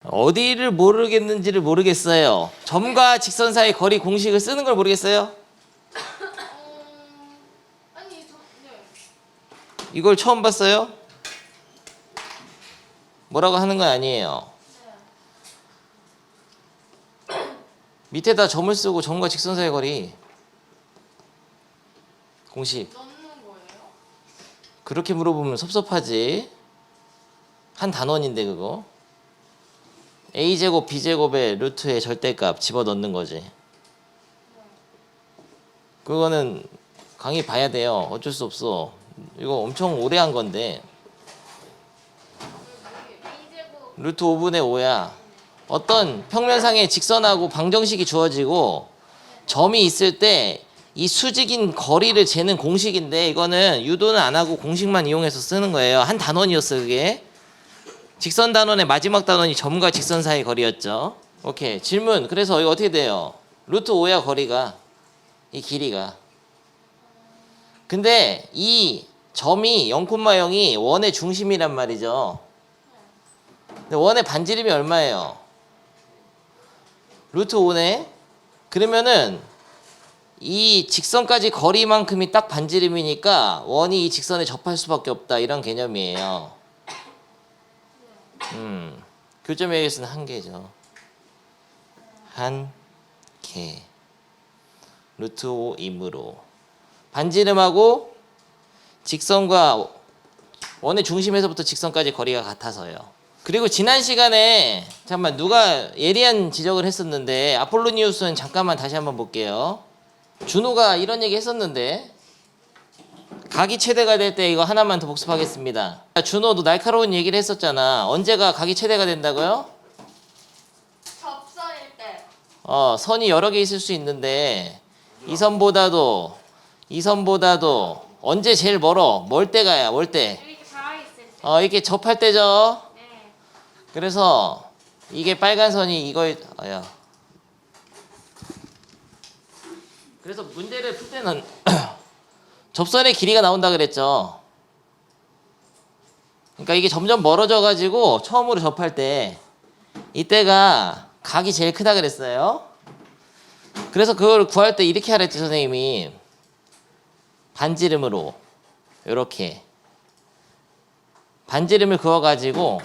어디를 모르겠는지를 모르겠어요. 점과 직선 사이 거리 공식을 쓰는 걸 모르겠어요? 아니, 네. 이걸 처음 봤어요? 뭐라고 하는 건 아니에요. 밑에다 점을 쓰고 점과 직선 사이 거리 공식. 넣는 거예요? 그렇게 물어보면 섭섭하지. 한 단원인데 그거. a제곱 b제곱의 루트의 절대값 집어넣는 거지. 그거는 강의 봐야 돼요. 어쩔 수 없어. 이거 엄청 오래 한 건데. A제곱. 루트 5분의 5야. 어떤 평면상에 직선하고 방정식이 주어지고 점이 있을 때 이 수직인 거리를 재는 공식인데, 이거는 유도는 안 하고 공식만 이용해서 쓰는 거예요. 한 단원이었어요 그게. 직선 단원의 마지막 단원이 점과 직선 사이 거리였죠. 오케이. 질문. 그래서 이거 어떻게 돼요? 루트 5야 거리가. 이 길이가. 근데 이 점이 0,0이 원의 중심이란 말이죠. 근데 원의 반지름이 얼마예요? 루트 5네. 그러면은 이 직선까지 거리만큼이 딱 반지름이니까 원이 이 직선에 접할 수밖에 없다, 이런 개념이에요. 교점에 의해서는 한 개죠. 한 개. 루트 5이므로 반지름하고 직선과 원의 중심에서부터 직선까지 거리가 같아서요. 그리고 지난 시간에 잠깐만 누가 예리한 지적을 했었는데, 아폴로니우스는 잠깐만 다시 한번 볼게요. 준호가 이런 얘기 했었는데, 각이 최대가 될 때 이거 하나만 더 복습하겠습니다. 준호도 날카로운 얘기를 했었잖아. 언제가 각이 최대가 된다고요? 접선일 때. 선이 여러 개 있을 수 있는데 이 선보다도 언제 제일 멀어? 멀 때가야, 멀 때. 이렇게 닿아 있을 때. 이렇게 접할 때죠. 네. 그래서 이게 빨간 선이 이거에 그래서 문제를 풀 때는 접선의 길이가 나온다 그랬죠. 그러니까 이게 점점 멀어져 가지고 처음으로 접할 때 이때가 각이 제일 크다 그랬어요. 그래서 그걸 구할 때 이렇게 하랬지 선생님이. 반지름으로 이렇게 반지름을 그어 가지고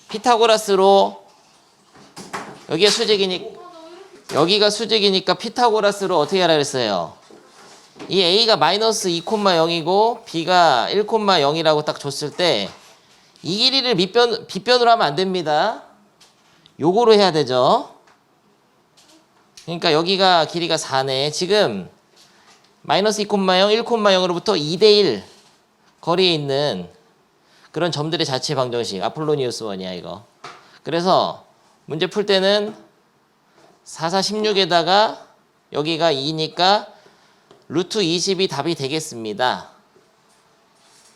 피타고라스로, 여기가 수직이니까 피타고라스로 어떻게 하라 그랬어요? 이 a가 마이너스 2,0이고 b가 1,0이라고 딱 줬을 때 이 길이를 빗변으로 하면 안 됩니다. 요거로 해야 되죠. 그러니까 여기가 길이가 4네. 지금 마이너스 2,0, 1,0으로부터 2대1 거리에 있는 그런 점들의 자체 방정식. 아폴로니우스 원이야 이거. 그래서 문제 풀 때는 4, 4, 16에다가 여기가 2니까 루트 20이 답이 되겠습니다.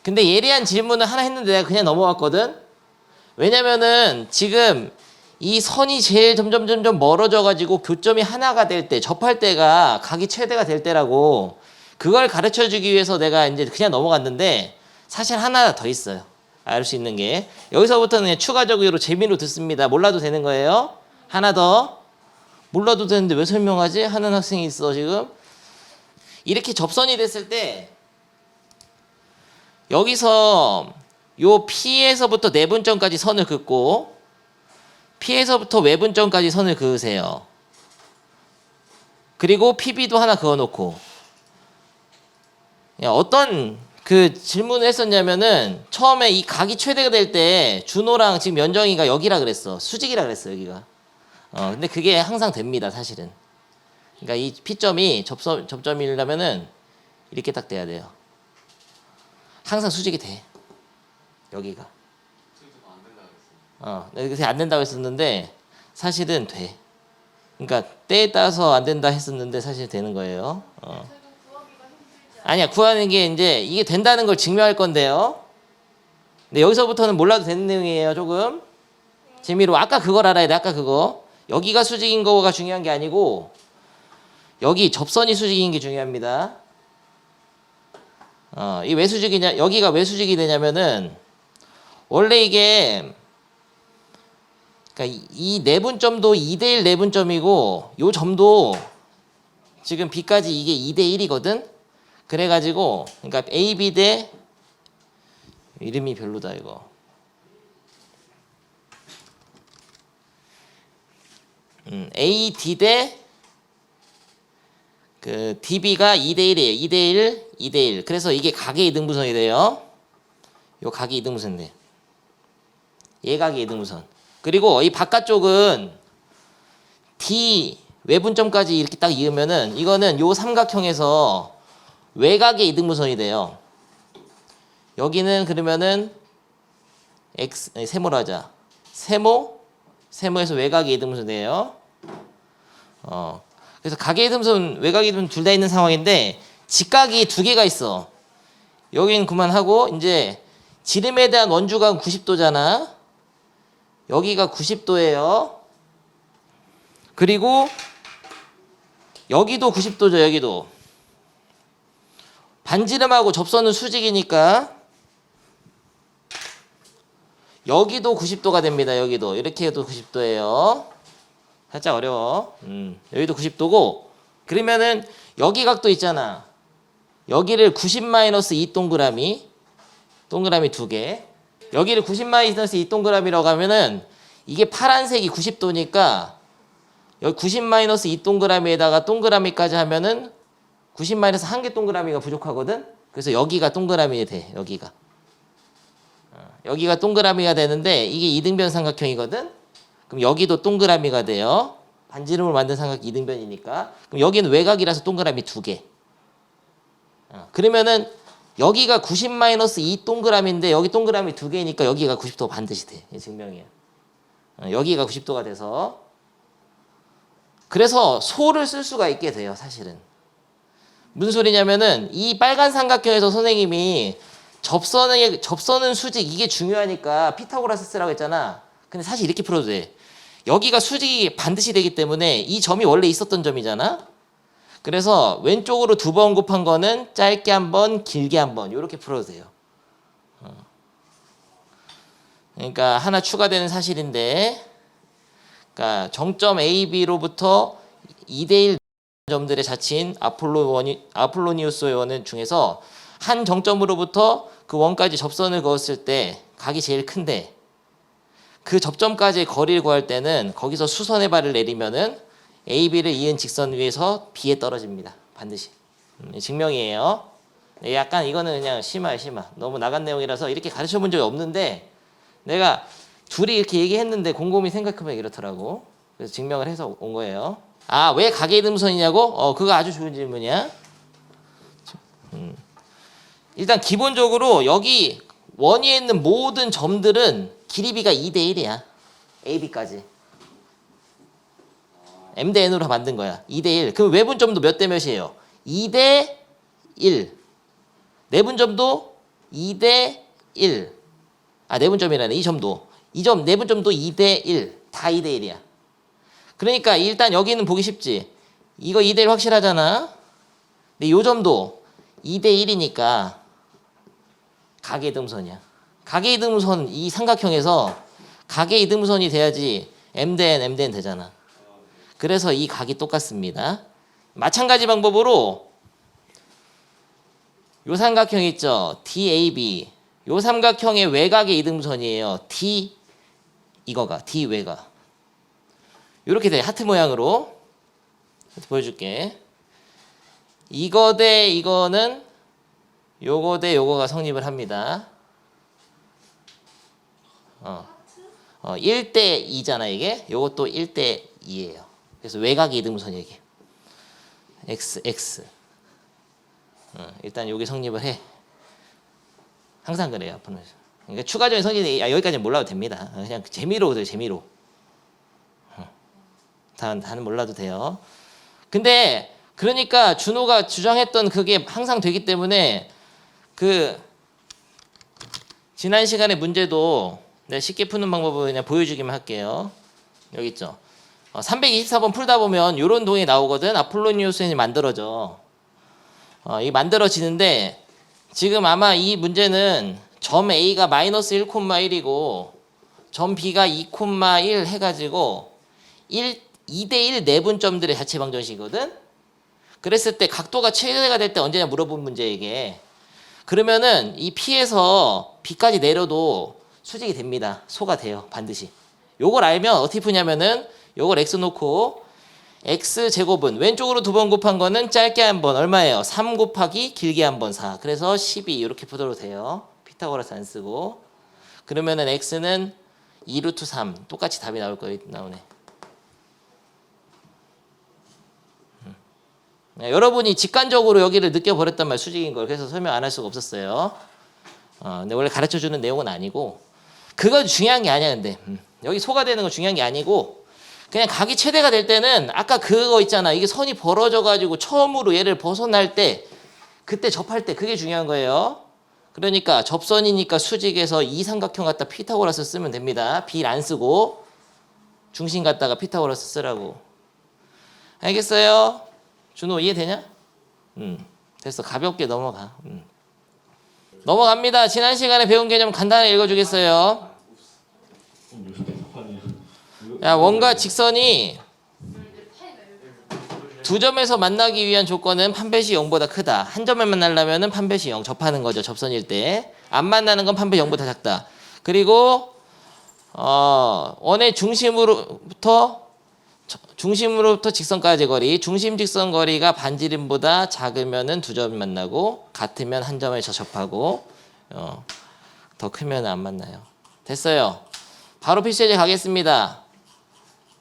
근데 예리한 질문을 하나 했는데 내가 그냥 넘어갔거든. 왜냐면은 지금 이 선이 제일 점점 멀어져 가지고 교점이 하나가 될 때, 접할 때가 각이 최대가 될 때라고, 그걸 가르쳐 주기 위해서 내가 이제 그냥 넘어갔는데 사실 하나 더 있어요. 알 수 있는 게. 여기서부터는 그냥 추가적으로 재미로 듣습니다. 몰라도 되는 거예요. 하나 더. 몰라도 되는데 왜 설명하지? 하는 학생이 있어 지금. 이렇게 접선이 됐을 때 여기서 요 P에서부터 내분점까지 선을 긋고 P에서부터 외분점까지 선을 그으세요. 그리고 PB도 하나 그어놓고. 어떤 그 질문을 했었냐면은, 처음에 이 각이 최대가 될 때 준호랑 지금 연정이가 여기라 그랬어. 수직이라 그랬어 여기가. 근데 그게 항상 됩니다 사실은. 그러니까 이 P점이 접점이려면은 이렇게 딱 돼야 돼요. 항상 수직이 돼 여기가. 그래서 안 된다고 했었는데 사실은 돼. 그러니까 때에 따라서 안 된다 했었는데 사실 되는 거예요. 아니야, 구하는 게 이제 이게 된다는 걸 증명할 건데요. 근데 여기서부터는 몰라도 되는 내용이에요. 조금 재미로. 아까 그걸 알아야 돼. 아까 그거. 여기가 수직인 거가 중요한 게 아니고 여기 접선이 수직인 게 중요합니다. 이 왜 수직이냐, 여기가 왜 수직이 되냐면은 원래 이게 그러니까 이 내분점도 2대1 내분점이고 요 점도 지금 B까지 이게 2대1이거든. 그래가지고 그러니까 AB 대 이름이 별로다 이거. AD 대 그 DB가 2대1이에요. 2대1, 2대1. 그래서 이게 각의 이등분선이 돼요. 요 각이 이등분선인데. 얘각의 이등분선. 그리고 이 바깥쪽은 D 외분점까지 이렇게 딱 이으면은 이거는 요 삼각형에서 외곽의 이등분선이 돼요. 여기는 그러면은 X 세모로 하자. 세모에서 외곽의 이등분선이 돼요. 그래서 각의 이등분선, 외곽의 이등분선 둘 다 있는 상황인데 직각이 두 개가 있어. 여기는 그만하고 이제 지름에 대한 원주각은 90도잖아. 여기가 90도예요. 그리고 여기도 90도죠. 여기도. 반지름하고 접선은 수직이니까 여기도 90도가 됩니다. 여기도. 이렇게 해도 90도예요. 살짝 어려워. 여기도 90도고 그러면은 여기 각도 있잖아. 여기를 90-2 동그라미 두 개. 여기를 90-2 동그라미라고 하면은 이게 파란색이 90도니까 여기 90-2 동그라미에다가 동그라미까지 하면은 90-1개 동그라미가 부족하거든. 그래서 여기가 동그라미 돼. 여기가 동그라미가 되는데 이게 이등변 삼각형이거든. 그럼 여기도 동그라미가 돼요. 반지름으로 만든 삼각 이등변이니까. 그럼 여기는 외곽이라서 동그라미 두 개. 그러면은 여기가 90-2 동그라미인데 여기 동그라미 두 개니까 여기가 90도 반드시 돼. 이 증명이야. 여기가 90도가 돼서 그래서 소를 쓸 수가 있게 돼요. 사실은. 무슨 소리냐면은 이 빨간 삼각형에서 선생님이 접선은 수직 이게 중요하니까 피타고라스 쓰라고 했잖아. 근데 사실 이렇게 풀어도 돼. 여기가 수직이 반드시 되기 때문에 이 점이 원래 있었던 점이잖아. 그래서 왼쪽으로 두 번 곱한 거는 짧게 한 번, 길게 한 번 이렇게 풀어도 돼요. 그러니까 하나 추가되는 사실인데 그러니까 정점 AB로부터 2대1 점들의 자체인 아폴로니우스의 원 중에서 한 정점으로부터 그 원까지 접선을 그었을 때 각이 제일 큰데 그 접점까지의 거리를 구할 때는 거기서 수선의 발을 내리면은 AB를 이은 직선 위에서 B에 떨어집니다. 반드시. 증명이에요. 약간 이거는 그냥 심화. 너무 나간 내용이라서 이렇게 가르쳐 본 적이 없는데 내가 둘이 이렇게 얘기했는데 곰곰이 생각해보면 이렇더라고. 그래서 증명을 해서 온 거예요. 아, 왜 각의 이등분선이냐고? 그거 아주 좋은 질문이야. 일단 기본적으로 여기 원위에 있는 모든 점들은 길이비가 2대1이야. AB까지. M 대 N으로 만든 거야. 2대1. 그럼 외분점도 몇 대 몇이에요? 2대1. 내분점도 2대1. 아, 내분점이라네. 이 점도. 이 점, 내분점도 2대1. 다 2대1이야. 그러니까 일단 여기는 보기 쉽지. 이거 2대1 확실하잖아. 근데 이 점도 2대1이니까 각의 이등분선이야. 각의 이등분선 이 삼각형에서 각의 이등분선이 돼야지 M 대 N, M 대 N 되잖아. 그래서 이 각이 똑같습니다. 마찬가지 방법으로 요 삼각형 있죠. DAB. 요 삼각형의 외곽의 이등분선이에요. D 이거가 D 외곽. 이렇게 돼. 하트 모양으로 보여줄게. 이거 대 이거는 요거 대 요거가 성립을 합니다. 1대 2잖아 이게. 요것도 1대 2예요. 그래서 외곽의 이등분선 얘기. X. 일단 여기 성립을 해. 항상 그래요. 앞으로는. 그러니까 추가적인 성립이 여기까지는 몰라도 됩니다. 그냥 재미로 돼요. 재미로. 다는 몰라도 돼요. 근데 그러니까 준호가 주장했던 그게 항상 되기 때문에 그 지난 시간의 문제도 내가 쉽게 푸는 방법을 그냥 보여주기만 할게요. 여기 있죠. 324번 풀다 보면 이런 동이 나오거든. 아폴로니우스인이 만들어져. 이 만들어지는데 지금 아마 이 문제는 점 A가 마이너스 1,1이고 점 B가 2,1 해가지고 2대1 내분점들의 자체 방정식이거든. 그랬을 때 각도가 최대가 될 때 언제냐 물어본 문제 이게. 그러면은 이 P에서 B까지 내려도 수직이 됩니다. 소가 돼요. 반드시. 요걸 알면 어떻게 푸냐면은 요걸 X 놓고 X제곱은 왼쪽으로 2번 곱한 거는 짧게 한 번 얼마예요? 3 곱하기 길게 한 번 4. 그래서 12 이렇게 푸도록 돼요. 피타고라스 안 쓰고. 그러면은 X는 2루트 3. 똑같이 답이 나올 거예요. 나오네. 네, 여러분이 직관적으로 여기를 느껴버렸단 말 수직인 걸. 그래서 설명 안 할 수가 없었어요. 근데 원래 가르쳐주는 내용은 아니고 그건 중요한 게 아니야. 근데 여기 소가 되는 건 중요한 게 아니고 그냥 각이 최대가 될 때는 아까 그거 있잖아. 이게 선이 벌어져 가지고 처음으로 얘를 벗어날 때 그때 접할 때 그게 중요한 거예요. 그러니까 접선이니까 수직에서 이 삼각형 갖다 피타고라스 쓰면 됩니다. B를 안 쓰고 중심 갖다가 피타고라스 쓰라고. 알겠어요? 준호 이해되냐? 됐어. 가볍게 넘어가. 넘어갑니다. 지난 시간에 배운 개념 간단하게 읽어주겠어요. 야, 원과 직선이 두 점에서 만나기 위한 조건은 판별식 0보다 크다. 한 점에 만나려면 판별식 0 접하는 거죠. 접선일 때. 안 만나는 건 판별식 0보다 작다. 그리고 원의 중심으로부터 직선까지 거리, 중심 직선 거리가 반지름보다 작으면은 두 점 만나고 같으면 한 점에서 접하고 더 크면 안 만나요. 됐어요. 바로 필수예제 가겠습니다.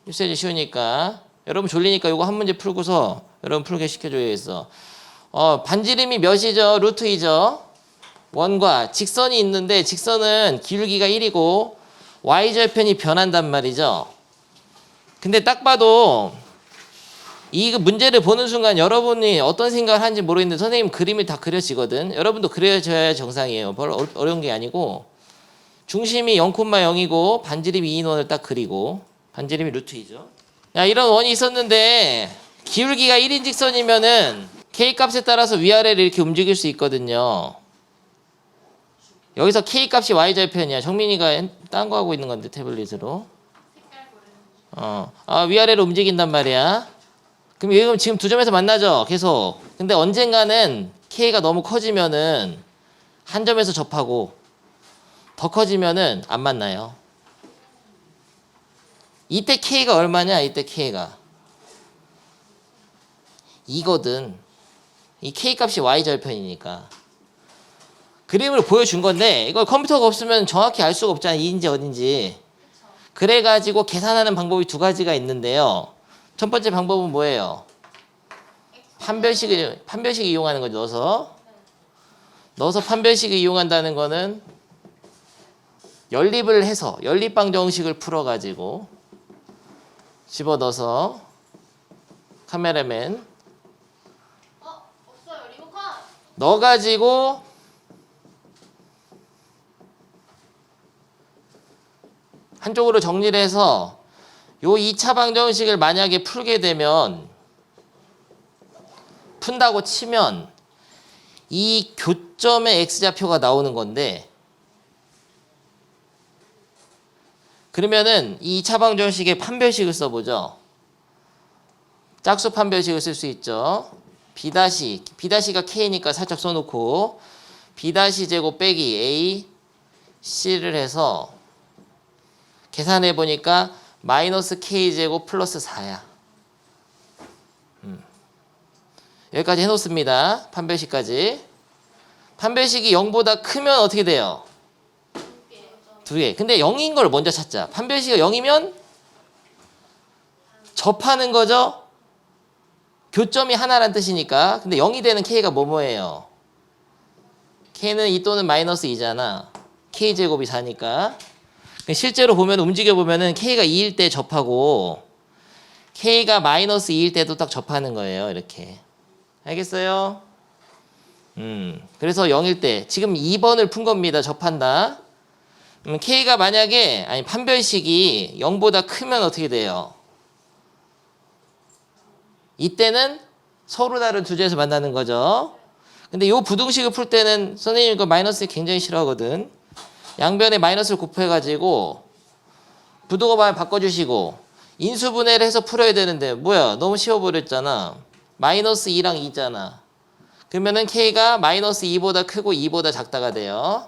필수예제 쉬우니까 여러분 졸리니까 이거 한 문제 풀고서 여러분 풀게 시켜줘야겠어. 반지름이 몇이죠? 루트 2죠. 원과 직선이 있는데 직선은 기울기가 1이고 y절편이 변한단 말이죠. 근데 딱 봐도 이 문제를 보는 순간 여러분이 어떤 생각을 하는지 모르겠는데 선생님 그림이 다 그려지거든. 여러분도 그려져야 정상이에요. 별로 어려운 게 아니고 중심이 0,0이고 반지름이 2인원을 딱 그리고 반지름이 루트 2죠. 야, 이런 원이 있었는데 기울기가 1인 직선이면은 K 값에 따라서 위아래를 이렇게 움직일 수 있거든요. 여기서 K 값이 y절편이야. 정민이가 딴 거 하고 있는 건데 태블릿으로. 위아래로 움직인단 말이야. 그럼 지금 두 점에서 만나죠. 계속. 근데 언젠가는 K가 너무 커지면은 한 점에서 접하고 더 커지면은 안 만나요. 이때 K가 얼마냐? 이때 K가 이거든. 이 K 값이 y절편이니까. 그림을 보여준 건데 이걸 컴퓨터가 없으면 정확히 알 수가 없잖아. 2인지 어딘지. 그래가지고 계산하는 방법이 두 가지가 있는데요. 첫 번째 방법은 뭐예요? 판별식을 이용하는 거죠. 넣어서 판별식을 이용한다는 거는 연립을 해서 연립방정식을 풀어가지고 집어넣어서 카메라맨 없어요. 리모컨. 넣어가지고 한쪽으로 정리를 해서 요 2차 방정식을 만약에 풀게 되면 푼다고 치면 이 교점의 x좌표가 나오는 건데 그러면은 이 2차 방정식의 판별식을 써보죠. 짝수 판별식을 쓸 수 있죠. B'가 K니까 살짝 써놓고 B' 제곱 빼기 A C를 해서 계산해 보니까 마이너스 K제곱 플러스 4야. 여기까지 해놓습니다. 판별식까지. 판별식이 0보다 크면 어떻게 돼요? 2개. 근데 0인 걸 먼저 찾자. 판별식이 0이면 접하는 거죠. 교점이 하나란 뜻이니까. 근데 0이 되는 K가 뭐예요? K는 2 또는 마이너스 2잖아. K제곱이 4니까. 실제로 보면 움직여 보면은 K가 2일 때 접하고 K가 마이너스 2일 때도 딱 접하는 거예요. 이렇게. 알겠어요? 그래서 0일 때 지금 2번을 푼 겁니다. 접한다. K가 만약에 판별식이 0보다 크면 어떻게 돼요? 이때는 서로 다른 두 점에서 만나는 거죠. 근데 이 부등식을 풀 때는 선생님 그 마이너스 굉장히 싫어하거든. 양변에 마이너스를 곱해가지고 부등호 방향 바꿔주시고 인수분해를 해서 풀어야 되는데 뭐야 너무 쉬워버렸잖아. 마이너스 2랑 2잖아. 그러면은 K가 마이너스 2보다 크고 2보다 작다가 돼요.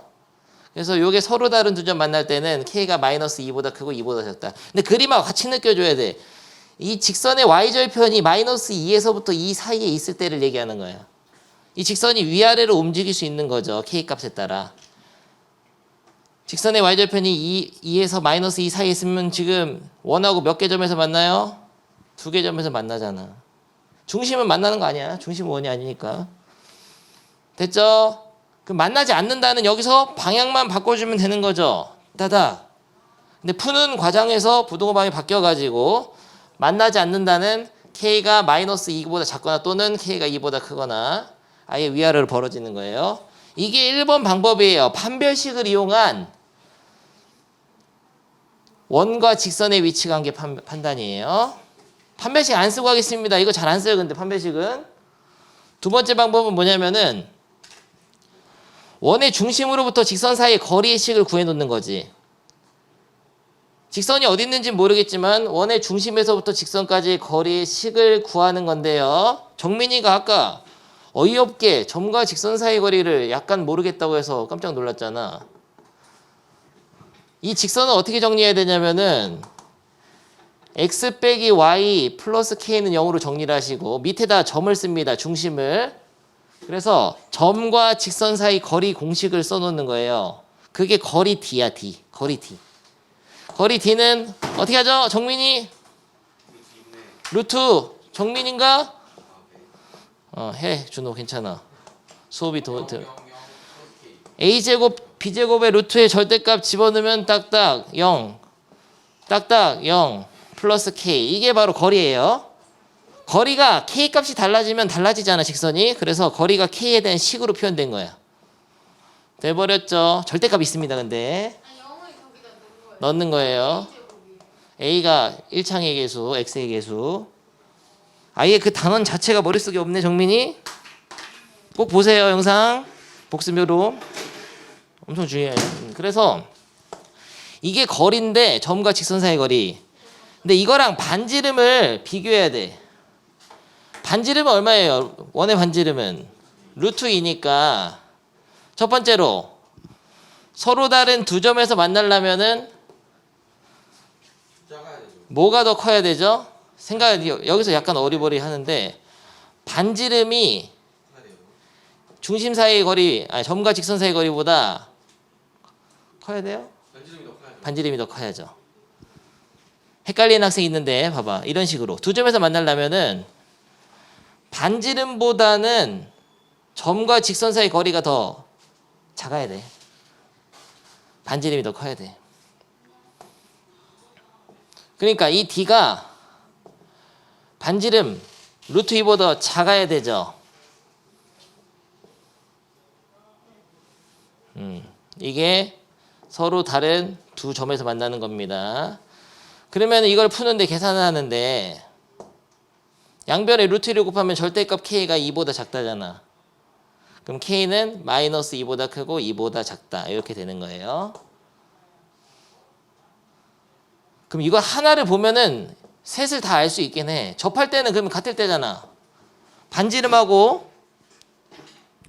그래서 요게 서로 다른 두 점 만날 때는 K가 마이너스 2보다 크고 2보다 작다. 근데 그림하고 같이 느껴줘야 돼. 이 직선의 y절편이 마이너스 2에서부터 2 사이에 있을 때를 얘기하는 거야. 이 직선이 위아래로 움직일 수 있는 거죠. K 값에 따라. 직선의 y절편이 2에서 마이너스 2 사이에 있으면 지금 원하고 몇 개 점에서 만나요? 2개 점에서 만나잖아. 중심은 만나는 거 아니야. 중심은 원이 아니니까. 됐죠? 그럼 만나지 않는다는 여기서 방향만 바꿔주면 되는 거죠. 따다. 근데 푸는 과정에서 부등호 방향이 바뀌어가지고 만나지 않는다는 K가 마이너스 2보다 작거나 또는 K가 2보다 크거나 아예 위아래로 벌어지는 거예요. 이게 1번 방법이에요. 판별식을 이용한 원과 직선의 위치 관계 판단이에요. 판별식 안 쓰고 하겠습니다. 이거 잘 안 써요. 근데 판별식은. 두 번째 방법은 뭐냐면은 원의 중심으로부터 직선 사이의 거리의 식을 구해놓는 거지. 직선이 어디 있는지 모르겠지만 원의 중심에서부터 직선까지의 거리의 식을 구하는 건데요. 정민이가 아까 어이없게 점과 직선 사이 거리를 약간 모르겠다고 해서 깜짝 놀랐잖아. 이 직선은 어떻게 정리해야 되냐면은 x 빼기 y 플러스 k는 0으로 정리를 하시고 밑에다 점을 씁니다. 중심을. 그래서 점과 직선 사이 거리 공식을 써놓는 거예요. 그게 거리 d야. d. 거리 d. 거리 d는 어떻게 하죠? 정민이? 루트 정민인가? 해 준호 괜찮아. 수업이 a제곱 b제곱의 루트에 절대값 집어넣으면 딱딱 0 딱딱 0 플러스 k. 이게 바로 거리예요. 거리가 k 값이 달라지면 달라지잖아 직선이. 그래서 거리가 k에 대한 식으로 표현된 거야. 돼버렸죠. 절대값 있습니다. 근데 아니, 영을 거기다 넣은 거예요. 넣는 거예요. A제곱이. a가 1창의 개수 x의 개수. 아예 그 단원 자체가 머릿속에 없네 정민이. 꼭 보세요 영상. 복습으로 엄청 중요해요. 그래서 이게 거리인데 점과 직선 사이 거리. 근데 이거랑 반지름을 비교해야 돼. 반지름은 얼마예요? 원의 반지름은 루트 2니까 첫 번째로 서로 다른 두 점에서 만나려면은 뭐가 더 커야 되죠? 여기서 약간 어리버리 하는데 반지름이 중심 사이의 거리, 아니 점과 직선 사이의 거리보다 커야 돼요? 반지름이 더 커야죠. 헷갈리는 학생이 있는데 봐봐. 이런 식으로 두 점에서 만나려면은 반지름보다는 점과 직선 사이 거리가 더 작아야 돼. 반지름이 더 커야 돼. 그러니까 이 D가 반지름 루트 2보다 작아야 되죠. 이게 서로 다른 두 점에서 만나는 겁니다. 그러면 이걸 푸는데 계산을 하는데 양변에 루트 1을 곱하면 절대값 K가 2보다 작다잖아. 그럼 K는 마이너스 2보다 크고 2보다 작다. 이렇게 되는 거예요. 그럼 이거 하나를 보면은 셋을 다 알 수 있긴 해. 접할 때는 그러면 같을 때잖아. 반지름하고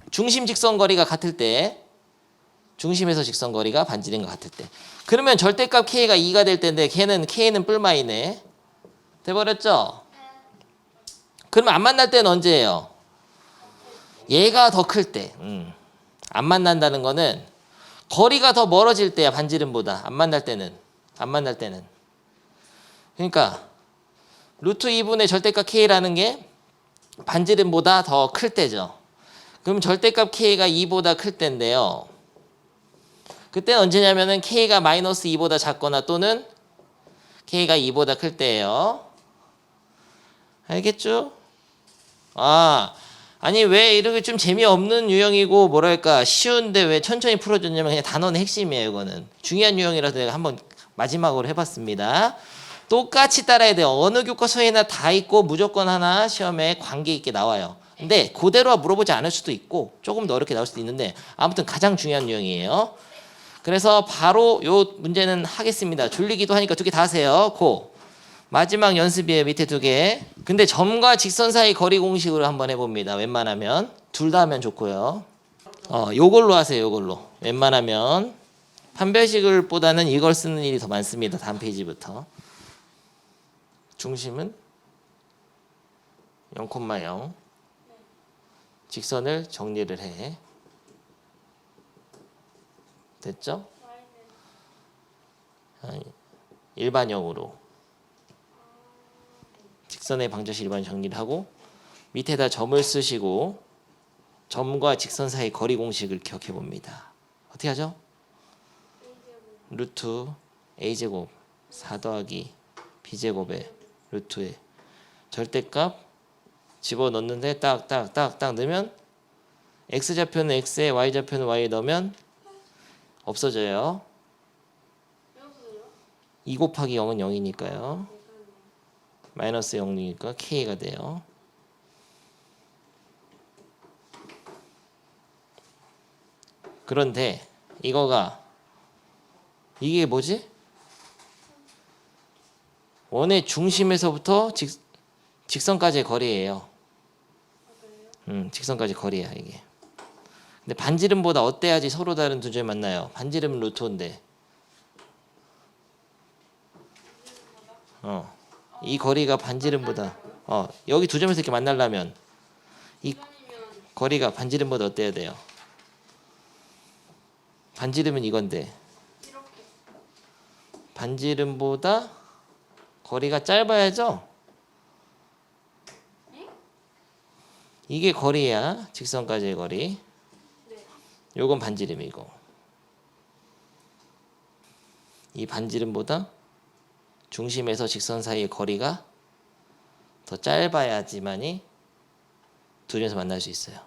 중심 직선 거리가 같을 때, 중심에서 직선 거리가 반지름과 같을 때. 그러면 절대값 K가 2가 될 텐데 K는 뿔마이네. 돼버렸죠? 그러면 안 만날 때는 언제예요? 얘가 더 클 때. 안 만난다는 거는 거리가 더 멀어질 때야. 반지름보다. 안 만날 때는. 그러니까 루트 2분의 절대값 K라는 게 반지름보다 더 클 때죠. 그럼 절대값 K가 2보다 클 때인데요. 그때는 언제냐면은 K가 마이너스 2보다 작거나 또는 K가 2보다 클 때예요. 알겠죠? 아니 왜 이렇게 좀 재미없는 유형이고 뭐랄까 쉬운데 왜 천천히 풀어줬냐면 그냥 단원의 핵심이에요. 이거는 중요한 유형이라서 내가 한번 마지막으로 해봤습니다. 똑같이 따라야 돼요. 어느 교과서에나 다 있고 무조건 하나 시험에 관계 있게 나와요. 근데 그대로 물어보지 않을 수도 있고 조금 더 어렵게 나올 수도 있는데 아무튼 가장 중요한 유형이에요. 그래서 바로 요 문제는 하겠습니다. 줄리기도 하니까 두 개 다 하세요. 고. 마지막 연습이에요. 밑에 두 개. 근데 점과 직선 사이 거리 공식으로 한번 해봅니다. 웬만하면. 둘 다 하면 좋고요. 요걸로 하세요. 요걸로. 웬만하면. 판별식을 보다는 이걸 쓰는 일이 더 많습니다. 다음 페이지부터. 중심은 0,0. 직선을 정리를 해. 됐죠? 일반형으로. 직선의 방정식 일반 정리를 하고 밑에다 점을 쓰시고 점과 직선 사이 거리 공식을 기억해 봅니다. 어떻게 하죠? 루트 a제곱 4 더하기 b제곱에 루트에 절대값 집어넣는데 딱딱딱딱 넣으면 x좌표는 x에 y좌표는 y에 넣으면 없어져요. 2 곱하기 0은 0이니까요. 마이너스 0이니까 k가 돼요. 그런데 이게 뭐지? 원의 중심에서부터 직선까지의 거리예요. 직선까지 거리야 이게. 근데 반지름보다 어때야지 서로 다른 두 점이 만나요? 반지름은 루트인데. 이 거리가 반지름보다 여기 두 점에서 이렇게 만나려면 이 거리가 반지름보다 어때야 돼요? 반지름은 이건데 반지름보다 거리가 짧아야죠? 이게 거리야. 직선까지의 거리. 요건 반지름이고 이 반지름보다 중심에서 직선 사이의 거리가 더 짧아야지만이 두 점에서 만날 수 있어요.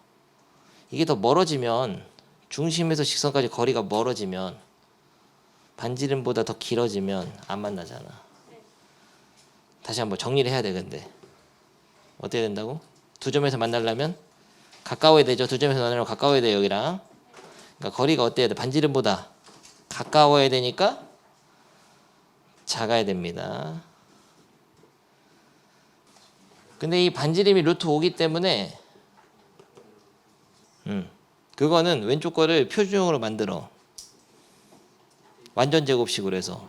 이게 더 멀어지면 중심에서 직선까지 거리가 멀어지면 반지름보다 더 길어지면 안 만나잖아. 다시 한번 정리를 해야 돼. 근데 어떻게 된다고? 두 점에서 만나려면 가까워야 되죠. 두 점에서 만나려면 가까워야 돼요. 여기랑. 그러니까 거리가 어때야 돼? 반지름보다 가까워야 되니까 작아야 됩니다. 근데 이 반지름이 루트 5기 때문에 그거는 왼쪽 거를 표준형으로 만들어. 완전 제곱식으로 해서.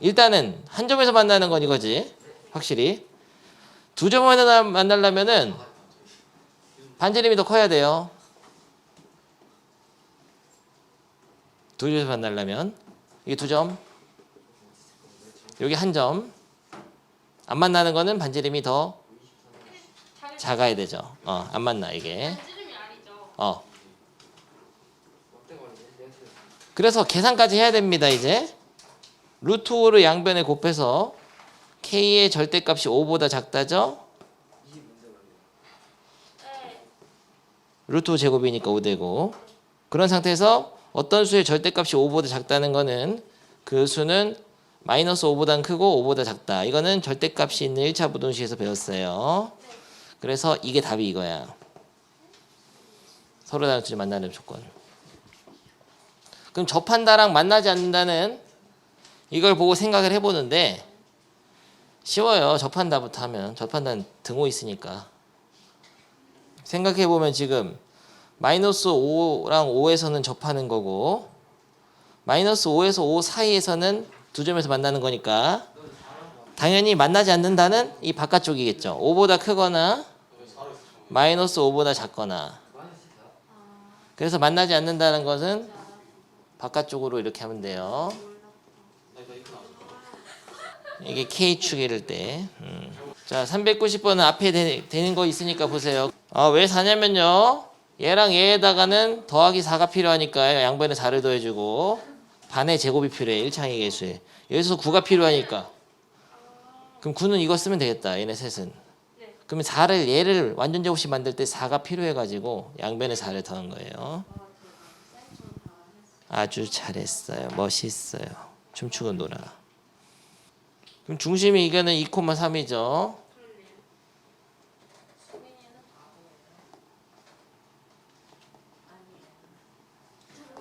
일단은 한 점에서 만나는 건 이거지. 확실히. 두 점에서 만나려면은 반지름이 더 커야 돼요. 두 점에서 만나려면 이게 두 점, 여기 한 점. 안 만나는 거는 반지름이 더 작아야 되죠. 안 만나 이게. 반지름이 아니죠. 그래서 계산까지 해야 됩니다. 이제 루트 5를 양변에 곱해서 k의 절대값이 5보다 작다죠? 루트 5 제곱이니까 5되고 그런 상태에서 어떤 수의 절대값이 5보다 작다는 거는 그 수는 마이너스 5보다는 크고 5보다 작다. 이거는 절대값이 있는 1차 부등식에서 배웠어요. 그래서 이게 답이 이거야. 서로 다른 수를 만나는 조건. 그럼 접한다랑 만나지 않는다는 이걸 보고 생각을 해보는데 쉬워요. 접한다부터 하면. 접한다는 등호 있으니까. 생각해보면 지금 마이너스 5랑 5에서는 접하는 거고 마이너스 5에서 5 사이에서는 두 점에서 만나는 거니까 당연히 만나지 않는다는 이 바깥쪽이겠죠. 5보다 크거나 마이너스 5보다 작거나. 그래서 만나지 않는다는 것은 바깥쪽으로 이렇게 하면 돼요. 이게 K축일 때. 자, 390번은 앞에 되는 거 있으니까 보세요. 왜 4냐면요. 얘랑 얘에다가는 더하기 4가 필요하니까 양변에 4를 더해주고 반의 제곱이 필요해. 1창의 개수에. 여기서 9가 필요하니까. 그럼 9는 이거 쓰면 되겠다. 얘네 셋은. 그러면 얘를 완전 제곱식 만들 때 4가 필요해가지고 양변에 4를 더한 거예요. 아주 잘했어요. 멋있어요. 춤추고 놀아. 그럼 중심이 이거는 2,3이죠.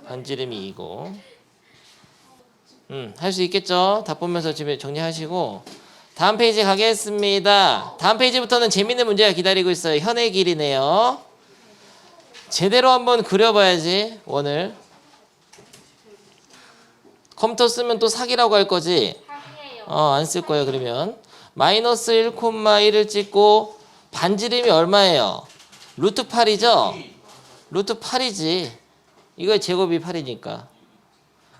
반지름이 2고. 할 수 있겠죠? 다 보면서 집에 정리하시고 다음 페이지 가겠습니다. 다음 페이지부터는 재밌는 문제가 기다리고 있어요. 현의 길이네요. 제대로 한번 그려봐야지 원을. 컴퓨터 쓰면 또 사기라고 할 거지? 사기예요. 안 쓸 거예요 그러면. 마이너스 1,1을 찍고 반지름이 얼마예요? 루트 8이죠? 루트 8이지. 이거 제곱이 8이니까.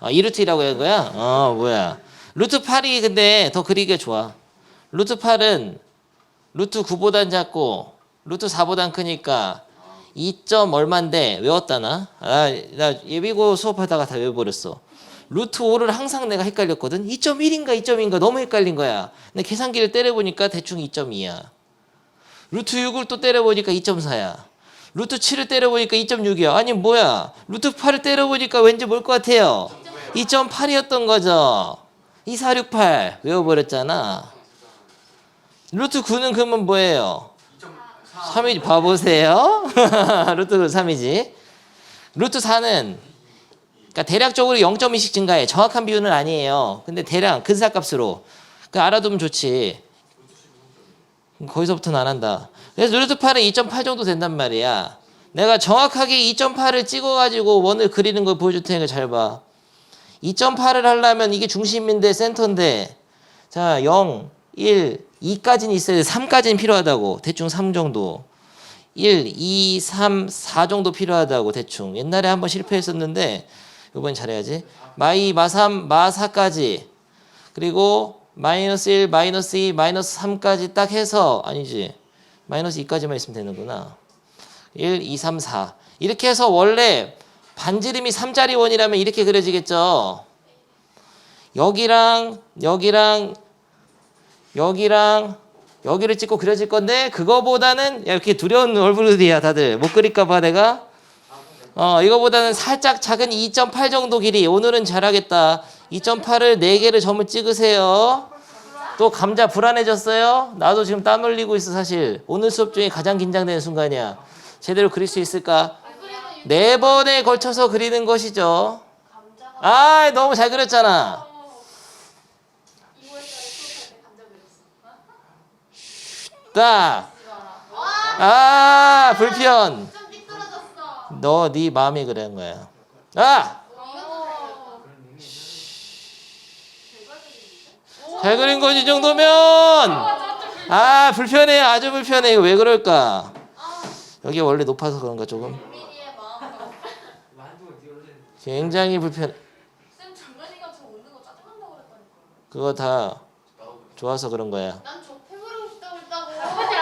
2루트라고 한 거야? 뭐야. 루트 8이 근데 더 그리기가 좋아. 루트 8은 루트 9보단 작고 루트 4보단 크니까 2점 얼만데 외웠다 나? 나 예비고 수업하다가 다 외워버렸어. 루트 5를 항상 내가 헷갈렸거든. 2.1인가 2점인가 너무 헷갈린 거야. 근데 계산기를 때려보니까 대충 2.2야. 루트 6을 또 때려보니까 2.4야. 루트 7을 때려보니까 2.6이야. 아니 뭐야. 루트 8을 때려보니까 왠지 뭘 것 같아요? 2.8이었던 거죠. 2468 외워버렸잖아. 루트 9는 그러면 뭐예요? 3이지. 봐보세요. 루트 3이지. 루트 4는 그러니까 대략적으로 0.2씩 증가해. 정확한 비율은 아니에요. 근데 대략 근사값으로. 그 알아두면 좋지. 거기서부터는 안 한다. 그래서 루트 8은 2.8 정도 된단 말이야. 내가 정확하게 2.8을 찍어가지고 원을 그리는 걸 보여줄 테니까 잘 봐. 2.8을 하려면 이게 중심인데 센터인데 자 0, 1, 2까지는 있어야 돼. 3까지는 필요하다고. 대충 3 정도. 1, 2, 3, 4 정도 필요하다고 대충. 옛날에 한번 실패했었는데 이번 잘해야지. 마이, 마3, 마4까지 그리고 마이너스 1, 마이너스 2, 마이너스 3까지 딱 해서 아니지. 마이너스 2까지만 있으면 되는구나. 1, 2, 3, 4 이렇게 해서 원래 반지름이 3짜리 원이라면 이렇게 그려지겠죠. 여기랑 여기랑 여기랑 여기를 찍고 그려질 건데 그거보다는 이렇게 두려운 얼굴들이야 다들. 못 그릴까 봐 내가. 이거보다는 살짝 작은 2.8 정도 길이. 오늘은 잘하겠다. 2.8을 4개를 점을 찍으세요. 또 감자 불안해졌어요? 나도 지금 땀 흘리고 있어 사실. 오늘 수업 중에 가장 긴장되는 순간이야. 제대로 그릴 수 있을까? 4번에 걸쳐서 그리는 것이죠. 너무 잘 그렸잖아. 2월달에 수업할 때 감자 그렸어. 딱. 불편. 좀 삐뚤어졌어. 너 네 마음이 그런 거야. 잘 그린 거지 이 정도면. 불편해. 아주 불편해. 이거 왜 그럴까? 여기 원래 높아서 그런가 조금. 민이의 마음과 굉장히 불편해. 쌤 정연이가 저 웃는 거 짜증난다고 그랬다니까요. 그거 다 좋아서 그런 거야. 난 저 패버리고 싶다고 했다고. 나쁘지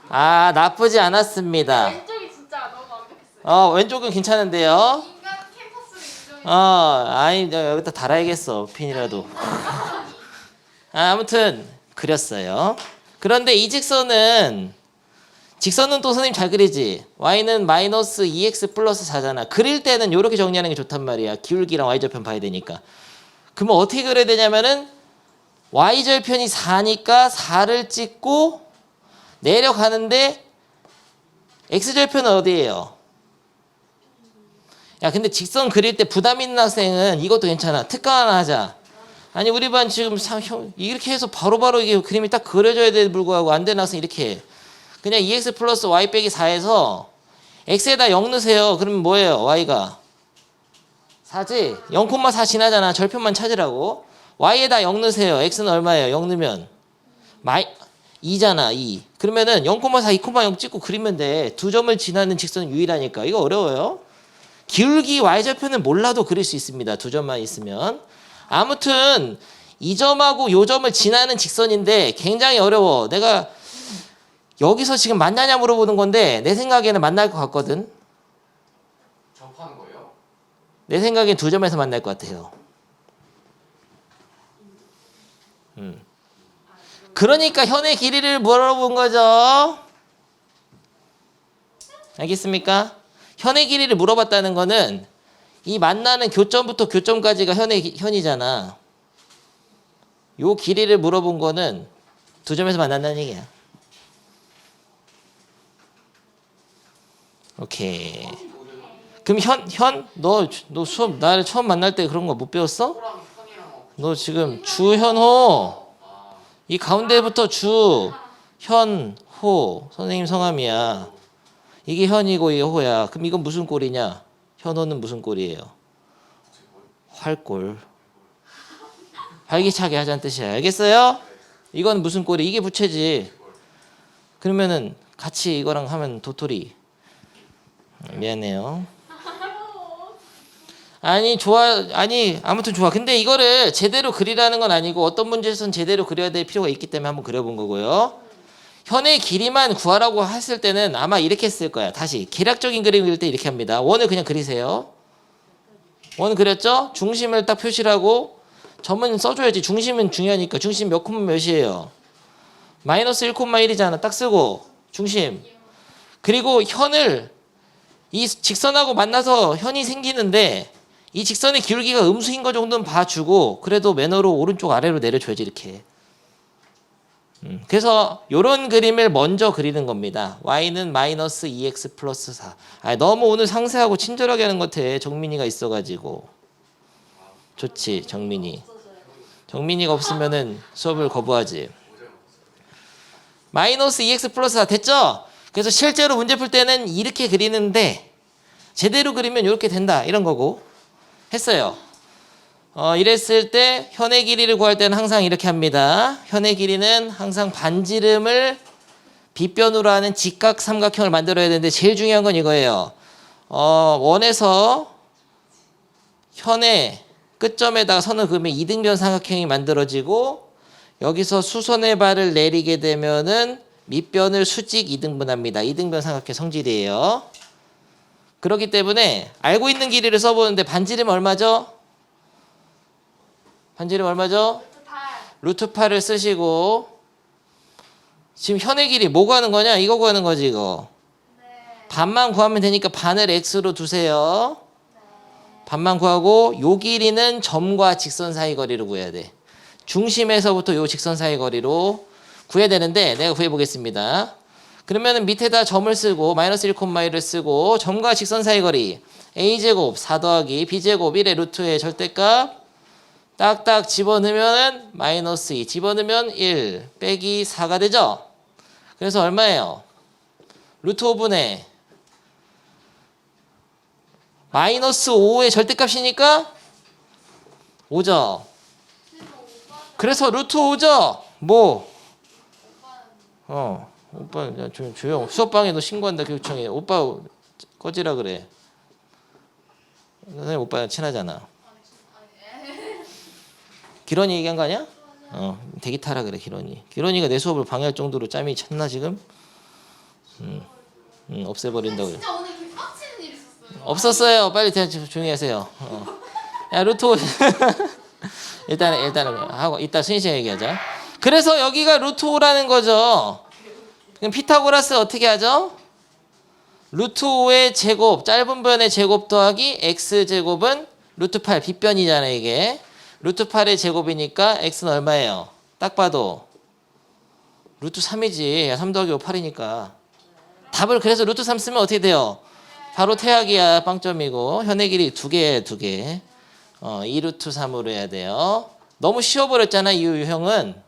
않아요. 나쁘지 않았습니다. 왼쪽이 진짜 너무 완벽했어요. 왼쪽은 괜찮은데요. 인간 캠퍼스를 인정해. 아니 여기다 달아야겠어 핀이라도. 아무튼 그렸어요. 그런데 이 직선은 또 선생님 잘 그리지. y는 마이너스 2x 플러스 4잖아. 그릴 때는 이렇게 정리하는 게 좋단 말이야. 기울기랑 y절편 봐야 되니까. 그러면 어떻게 그려야 되냐면은 y절편이 4니까 4를 찍고 내려가는데 x절편은 어디예요? 야 근데 직선 그릴 때 부담 있는 학생은 이것도 괜찮아. 특강 하나 하자. 아니 우리 반 지금 이렇게 해서 바로바로 이게 그림이 딱 그려져야 돼 불구하고 안 되는 학생 이렇게 해. 그냥 2x 플러스 y 빼기 4에서 x에다 0 넣으세요. 그러면 뭐예요? y가 4지? 0,4 지나잖아. 절편만 찾으라고. y에다 0 넣으세요. x는 얼마예요? 0 넣으면 2잖아. 2. 그러면은 0,4, 2,0 찍고 그리면 돼. 두 점을 지나는 직선은 유일하니까. 이거 어려워요. 기울기 y절편은 몰라도 그릴 수 있습니다. 두 점만 있으면. 아무튼 이 점하고 요 점을 지나는 직선인데 굉장히 어려워. 내가 여기서 지금 만나냐 물어보는 건데 내 생각에는 만날 것 같거든. 접하는 거예요? 내 생각엔 두 점에서 만날 것 같아요. 그러니까 현의 길이를 물어본 거죠. 알겠습니까? 현의 길이를 물어봤다는 거는 이 만나는 교점부터 교점까지가 현이잖아. 요 길이를 물어본 거는 두 점에서 만난다는 얘기야. 오케이. 그럼 너 수업 나를 처음 만날 때 그런 거 못 배웠어? 호랑 현이랑 너 지금 주현호 아, 이 가운데부터 주현호 선생님 성함이야. 이게 현이고 이게 호야. 그럼 이건 무슨 꼴이냐? 현호는 무슨 꼴이에요? 활꼴. 활기차게 하자는 뜻이야. 알겠어요? 이건 무슨 꼴이? 이게 부채지. 그러면은 같이 이거랑 하면 도토리. 미안해요. 아니 아무튼 좋아. 근데 이거를 제대로 그리라는 건 아니고 어떤 문제에서는 제대로 그려야 될 필요가 있기 때문에 한번 그려본 거고요. 현의 길이만 구하라고 했을 때는 아마 이렇게 했을 거야. 다시 계략적인 그림 그릴 때 이렇게 합니다. 원을 그냥 그리세요. 원 그렸죠? 중심을 딱 표시를 하고 점은 써줘야지. 중심은 중요하니까. 중심 몇 콤마 몇이에요? 마이너스 1,1이잖아. 딱 쓰고 중심. 그리고 현을 이 직선하고 만나서 현이 생기는데 이 직선의 기울기가 음수인 거 정도는 봐주고 그래도 매너로 오른쪽 아래로 내려줘야지 이렇게. 그래서 이런 그림을 먼저 그리는 겁니다. y는 마이너스 2x 플러스 4. 너무 오늘 상세하고 친절하게 하는 것 같아. 정민이가 있어가지고. 좋지 정민이. 정민이가 없으면은 수업을 거부하지. 마이너스 2x 플러스 4 됐죠? 그래서 실제로 문제 풀 때는 이렇게 그리는데 제대로 그리면 이렇게 된다 이런 거고 했어요. 이랬을 때 현의 길이를 구할 때는 항상 이렇게 합니다. 현의 길이는 항상 반지름을 빗변으로 하는 직각 삼각형을 만들어야 되는데 제일 중요한 건 이거예요. 원에서 현의 끝점에다가 선을 그으면 이등변 삼각형이 만들어지고 여기서 수선의 발을 내리게 되면은 밑변을 수직 이등분합니다. 이등변 삼각형 성질이에요. 그렇기 때문에 알고 있는 길이를 써보는데 반지름 얼마죠? 반지름 얼마죠? 루트 8을 쓰시고 지금 현의 길이 뭐 구하는 거냐? 이거 구하는 거지 이거. 반만 구하면 되니까 반을 x로 두세요. 반만 구하고 요 길이는 점과 직선 사이 거리를 구해야 돼. 중심에서부터 요 직선 사이 거리로 구해야 되는데 내가 구해보겠습니다. 그러면은 밑에다 점을 쓰고 마이너스 1,1을 쓰고 점과 직선 사이 거리 a제곱 4 더하기 b제곱 1의 루트의 절대값 딱딱 집어넣으면 마이너스 2 집어넣으면 1 빼기 4가 되죠. 그래서 얼마예요? 루트 5분의 마이너스 5의 절대값이니까 5죠. 그래서 루트 5죠. 뭐? 오빠 조용. 수업방에 너 신고한다 교육청에. 오빠 꺼지라 그래. 선생님 오빠랑 친하잖아. 기런이 얘기한 거 아니야? 대기 타라 그래 기런이. 기런이가 내 수업을 방해할 정도로 짬이 찼나 지금? 없애버린다고. 진짜 오늘 개빡치는 일 있었어요. 없었어요. 빨리 조용히 하세요. 야 루트 5 일단은 하고 이따 순위 시간 얘기하자. 그래서 여기가 루트 5라는 거죠. 그럼 피타고라스 어떻게 하죠? 루트 5의 제곱, 짧은 변의 제곱 더하기 x제곱은 루트 8, 빗변이잖아 이게. 루트 8의 제곱이니까 x는 얼마예요? 딱 봐도 루트 3이지. 3 더하기 5, 8이니까. 답을 그래서 루트 3 쓰면 어떻게 돼요? 바로 태학이야. 빵점이고. 현의 길이 2개, 2개. 2루트 3으로 해야 돼요. 너무 쉬워버렸잖아 이 유형은.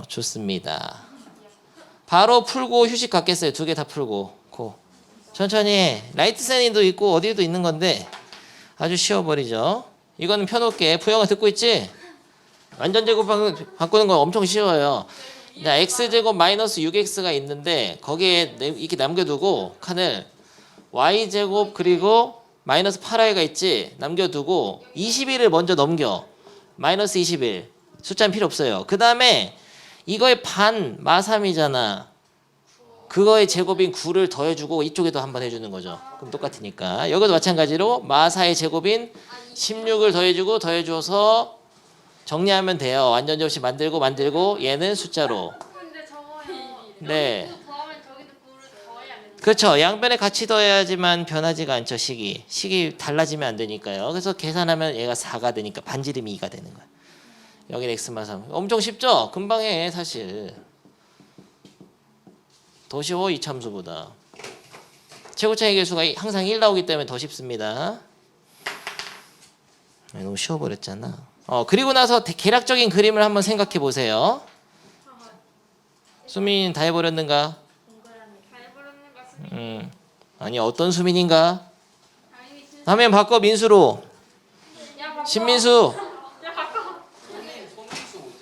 좋습니다. 바로 풀고 휴식 갖겠어요. 2개 다 풀고. 천천히 라이트 세닝도 있고 어디에도 있는 건데 아주 쉬워버리죠. 이거는 펴놓을게. 부영아 듣고 있지? 완전 제곱 바꾸는 건 엄청 쉬워요. 자, x제곱 마이너스 6x가 있는데 거기에 이렇게 남겨두고 칸을 y제곱 그리고 마이너스 8i가 있지? 남겨두고 21을 먼저 넘겨. 마이너스 21. 숫자는 필요 없어요. 그 다음에 이거의 반 마3이잖아. 그거의 제곱인 9를 더해주고 이쪽에도 한번 해주는 거죠. 그럼 똑같으니까. 여기도 마찬가지로 마4의 제곱인 16을 더해주고 정리하면 돼요. 완전 접시 만들고 얘는 숫자로. 근데 저거 네. 이거 더하면 저기도 9를 더해야 되는 그렇죠. 양변에 같이 더해야지만 변하지가 않죠. 식이 달라지면 안 되니까요. 그래서 계산하면 얘가 4가 되니까 반지름이 2가 되는 거야. 여기는 x만 3. 엄청 쉽죠? 금방 해 사실. 더 쉬워 이 참수보다. 최고차의 개수가 항상 1 나오기 때문에 더 쉽습니다. 너무 쉬워버렸잖아. 그리고 나서 계략적인 그림을 한번 생각해 보세요. 수민 다 해버렸는가? 잘 부르는 거 아니 어떤 수민인가? 화면 바꿔 민수로. 신민수.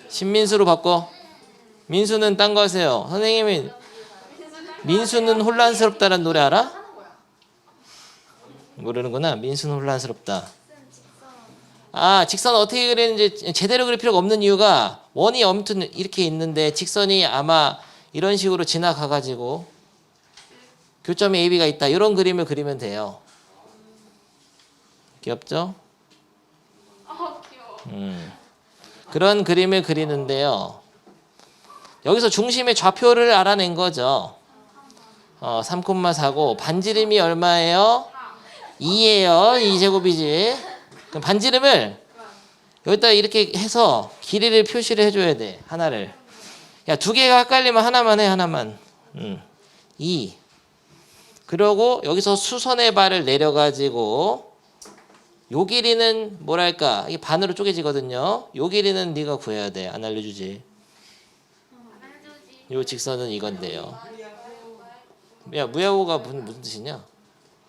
신민수로 바꿔. 민수는 딴 거 하세요. 선생님이 민수는 혼란스럽다라는 노래 알아? 모르는구나. 민수는 혼란스럽다. 직선 어떻게 그리는지 제대로 그릴 필요가 없는 이유가 원이 아무튼 이렇게 있는데 직선이 아마 이런 식으로 지나가가지고 교점 AB가 있다. 이런 그림을 그리면 돼요. 귀엽죠? 귀여워. 그런 그림을 그리는데요. 여기서 중심의 좌표를 알아낸 거죠. 3,4고 반지름이 얼마예요? 2예요. 2제곱이지. 그럼 반지름을 여기다 이렇게 해서 길이를 표시를 해줘야 돼. 하나를. 야, 두 개가 헷갈리면 하나만 해. 하나만. 2. 그러고 여기서 수선의 발을 내려가지고 요 길이는 뭐랄까 이게 반으로 쪼개지거든요. 요 길이는 네가 구해야 돼. 안 알려주지. 요 직선은 이건데요. 야, 무야호가 무슨 뜻이냐?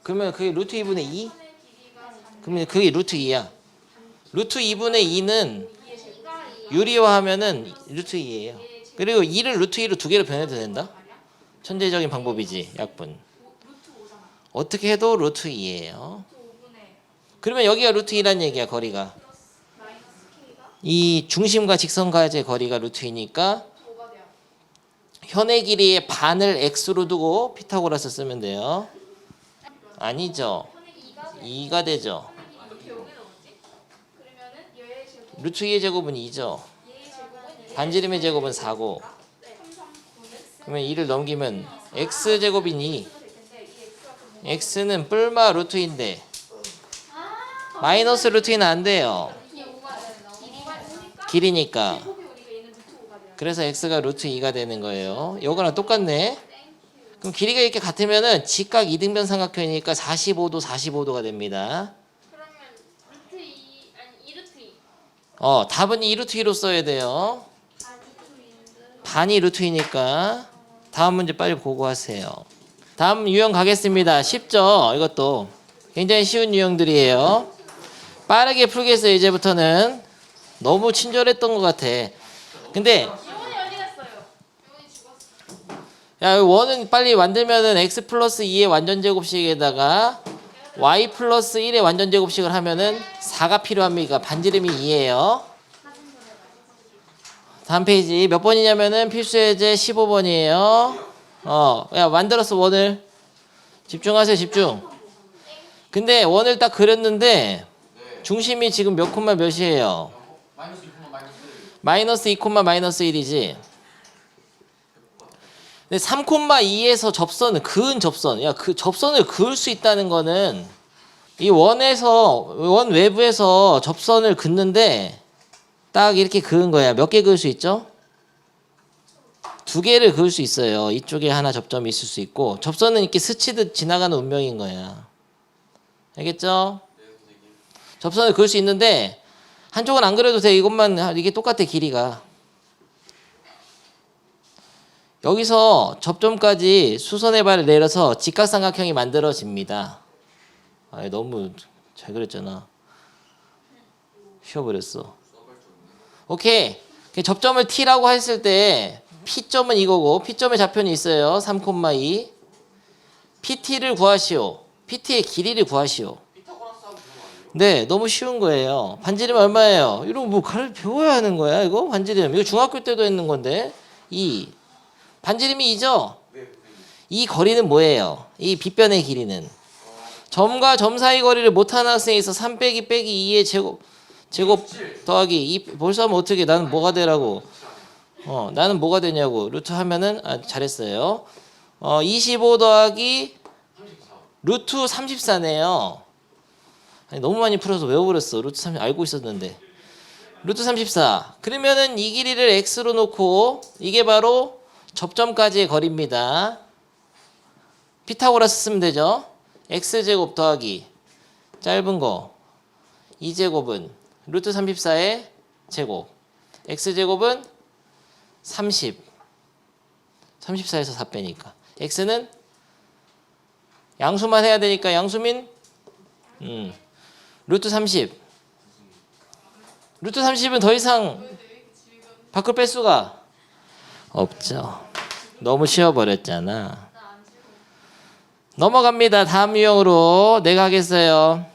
그러면 그게 루트 2분의 2? 그러면 그게 루트 2야. 루트 2분의 2는 유리화하면은 루트 2예요. 그리고 2를 루트 2로 두 개로 변해도 된다. 천재적인 방법이지. 약분. 어떻게 해도 루트 2예요. 그러면 여기가 루트 2란 얘기야. 거리가. 이 중심과 직선과의 거리가 루트 2니까 현의 길이의 반을 x로 두고 피타고라스 쓰면 돼요. 아니죠. 2가 되죠. 루트 2의 제곱은 2죠. 반지름의 제곱은 4고. 그러면 2를 넘기면 x제곱인 2. x는 뿔마 루트 2인데 마이너스 루트 2는 안 돼요. 길이니까. 그래서 x가 루트 2가 되는 거예요. 요거랑 똑같네. 그럼 길이가 이렇게 같으면은 직각 이등변 삼각형이니까 45도 45도가 됩니다. 그러면 루트 2 아니 2루트 2. 답은 2루트 2로 써야 돼요. 아 루트 2인데. 반이 루트 2니까 다음 문제 빨리 보고 하세요. 다음 유형 가겠습니다. 쉽죠? 이것도 굉장히 쉬운 유형들이에요. 빠르게 풀겠어요. 이제부터는 너무 친절했던 것 같아. 근데 영원이 어디 갔어요? 영원이 죽었어. 야, 원은 빨리 만들면은 x 플러스 2의 완전제곱식에다가 y 플러스 1의 완전제곱식을 하면은 4가 필요합니다. 반지름이 2예요. 다음 페이지 몇 번이냐면은 필수예제 15번이에요. 야, 만들었어. 원을. 집중하세요. 집중. 근데 원을 딱 그렸는데 중심이 지금 몇 콤마 몇이에요? 마이너스 2 콤마 마이너스 1이지. 근데 3,2에서 접선은 그은 접선. 야, 그 접선을 그을 수 있다는 거는 이 원 외부에서 접선을 긋는데 딱 이렇게 그은 거야. 몇 개 그을 수 있죠? 2개를 그을 수 있어요. 이쪽에 하나 접점이 있을 수 있고 접선은 이렇게 스치듯 지나가는 운명인 거야. 알겠죠? 접선을 그을 수 있는데 한쪽은 안 그려도 돼. 이것만 이게 똑같아. 길이가. 여기서 접점까지 수선의 발을 내려서 직각삼각형이 만들어집니다. 너무 잘 그렸잖아. 쉬어버렸어. 오케이. 접점을 T라고 했을 때 P점은 이거고 P점의 좌표는 있어요. 3,2. PT를 구하시오. PT의 길이를 구하시오. 네, 너무 쉬운 거예요. 반지름 얼마예요? 이런 뭐 배워야 하는 거야, 이거? 반지름. 이거 중학교 때도 했는 건데. 2. 반지름이 2죠? 이 거리는 뭐예요? 이 빗변의 길이는. 점과 점 사이 거리를 못하는 학생에 있어 3 빼기 2의 제곱 더하기 2. 벌써 하면 어떻게 나는 뭐가 되라고. 나는 뭐가 되냐고. 루트 하면은, 잘했어요. 25 더하기 루트 34네요. 너무 많이 풀어서 외워버렸어. 루트 30 알고 있었는데. 루트 34. 그러면은 이 길이를 x로 놓고 이게 바로 접점까지의 거리입니다. 피타고라스 쓰면 되죠. x제곱 더하기 짧은 거 2제곱은 루트 34의 제곱. x제곱은 30. 34에서 4 빼니까. x는 양수만 해야 되니까 양수민 루트 30. 루트 30은 더 이상 밖을 뺄 수가 없죠. 너무 쉬워버렸잖아. 넘어갑니다. 다음 유형으로 내가 하겠어요.